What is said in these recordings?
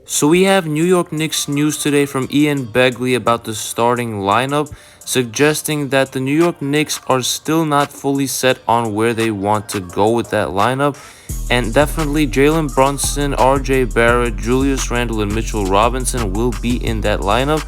So we have New York Knicks news today from Ian Begley about the starting lineup, suggesting that the New York Knicks are still not fully set on where they want to go with that lineup. And definitely Jalen Brunson, RJ Barrett, Julius Randle, and Mitchell Robinson will be in that lineup.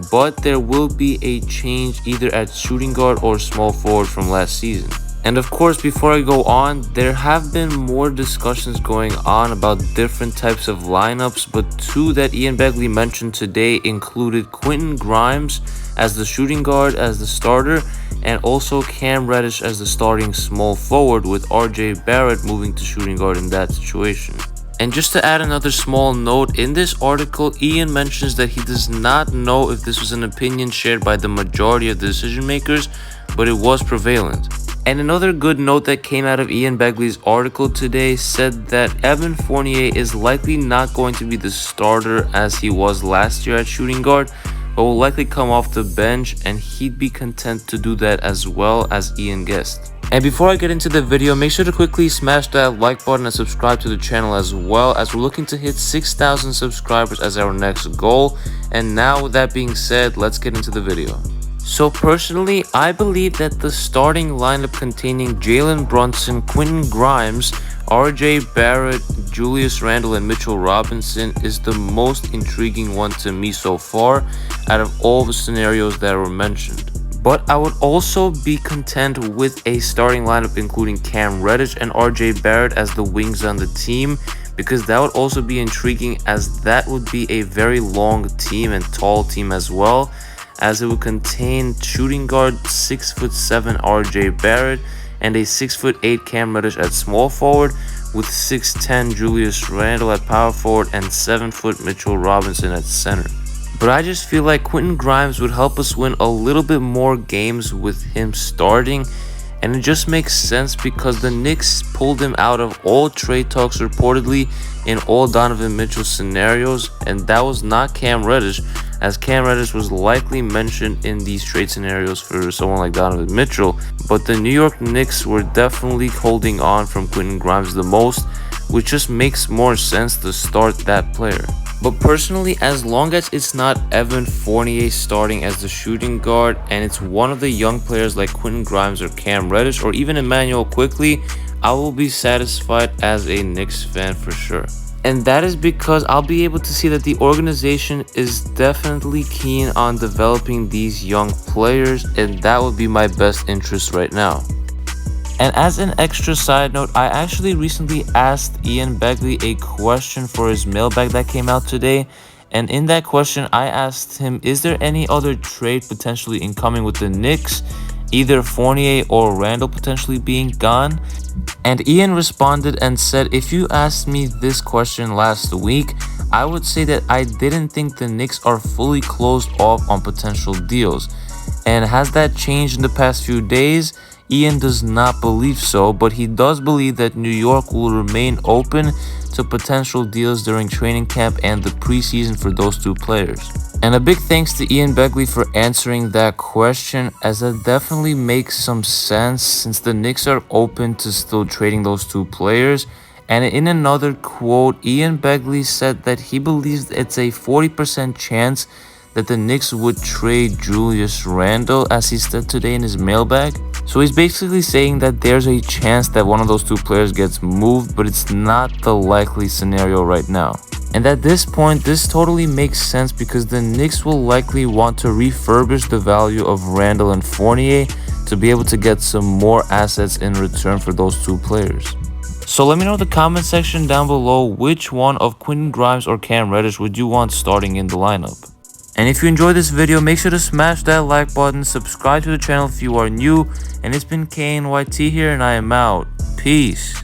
But there will be a change either at shooting guard or small forward from last season. And of course, before I go on, there have been more discussions going on about different types of lineups, but two that Ian Begley mentioned today included Quentin Grimes as the shooting guard as the starter, and also Cam Reddish as the starting small forward, with RJ Barrett moving to shooting guard in that situation. And just to add another small note, in this article, Ian mentions that he does not know if this was an opinion shared by the majority of the decision makers, but it was prevalent. And another good note that came out of Ian Begley's article today said that Evan Fournier is likely not going to be the starter as he was last year at shooting guard, but will likely come off the bench, and he'd be content to do that as well, as Ian guessed. And before I get into the video, make sure to quickly smash that like button and subscribe to the channel, as well as we're looking to hit 6,000 subscribers as our next goal. And now with that being said, let's get into the video. So personally, I believe that the starting lineup containing Jalen Brunson, Quentin Grimes, RJ Barrett, Julius Randle, and Mitchell Robinson is the most intriguing one to me so far out of all the scenarios that were mentioned. But I would also be content with a starting lineup including Cam Reddish and RJ Barrett as the wings on the team, because that would also be intriguing, as that would be a very long team and tall team as well, as it would contain shooting guard 6'7" RJ Barrett and a 6'8" Cam Reddish at small forward, with 6'10" Julius Randle at power forward and 7' Mitchell Robinson at center. But I just feel like Quentin Grimes would help us win a little bit more games with him starting, and it just makes sense because the Knicks pulled him out of all trade talks reportedly in all Donovan Mitchell scenarios, and that was not Cam Reddish, as Cam Reddish was likely mentioned in these trade scenarios for someone like Donovan Mitchell. But the New York Knicks were definitely holding on from Quentin Grimes the most, which just makes more sense to start that player. But personally, as long as it's not Evan Fournier starting as the shooting guard, and it's one of the young players like Quentin Grimes or Cam Reddish or even Emmanuel Quickly, I will be satisfied as a Knicks fan for sure. And that is because I'll be able to see that the organization is definitely keen on developing these young players, and that would be my best interest right now. And as an extra side note, I actually recently asked Ian Begley a question for his mailbag that came out today. And in that question, I asked him, is there any other trade potentially incoming with the Knicks? Either Fournier or Randle potentially being gone? And Ian responded and said, if you asked me this question last week, I would say that I didn't think the Knicks are fully closed off on potential deals. And has that changed in the past few days? Ian does not believe so, but he does believe that New York will remain open to potential deals during training camp and the preseason for those two players. And a big thanks to Ian Begley for answering that question, as that definitely makes some sense since the Knicks are open to still trading those two players. And in another quote, Ian Begley said that he believes it's a 40% chance that the Knicks would trade Julius Randle, as he said today in his mailbag. So he's basically saying that there's a chance that one of those two players gets moved, but it's not the likely scenario right now. And at this point, this totally makes sense because the Knicks will likely want to refurbish the value of Randle and Fournier to be able to get some more assets in return for those two players. So let me know in the comment section down below which one of Quentin Grimes or Cam Reddish would you want starting in the lineup. And if you enjoyed this video, make sure to smash that like button, subscribe to the channel if you are new, and it's been KNYT here, and I am out. Peace.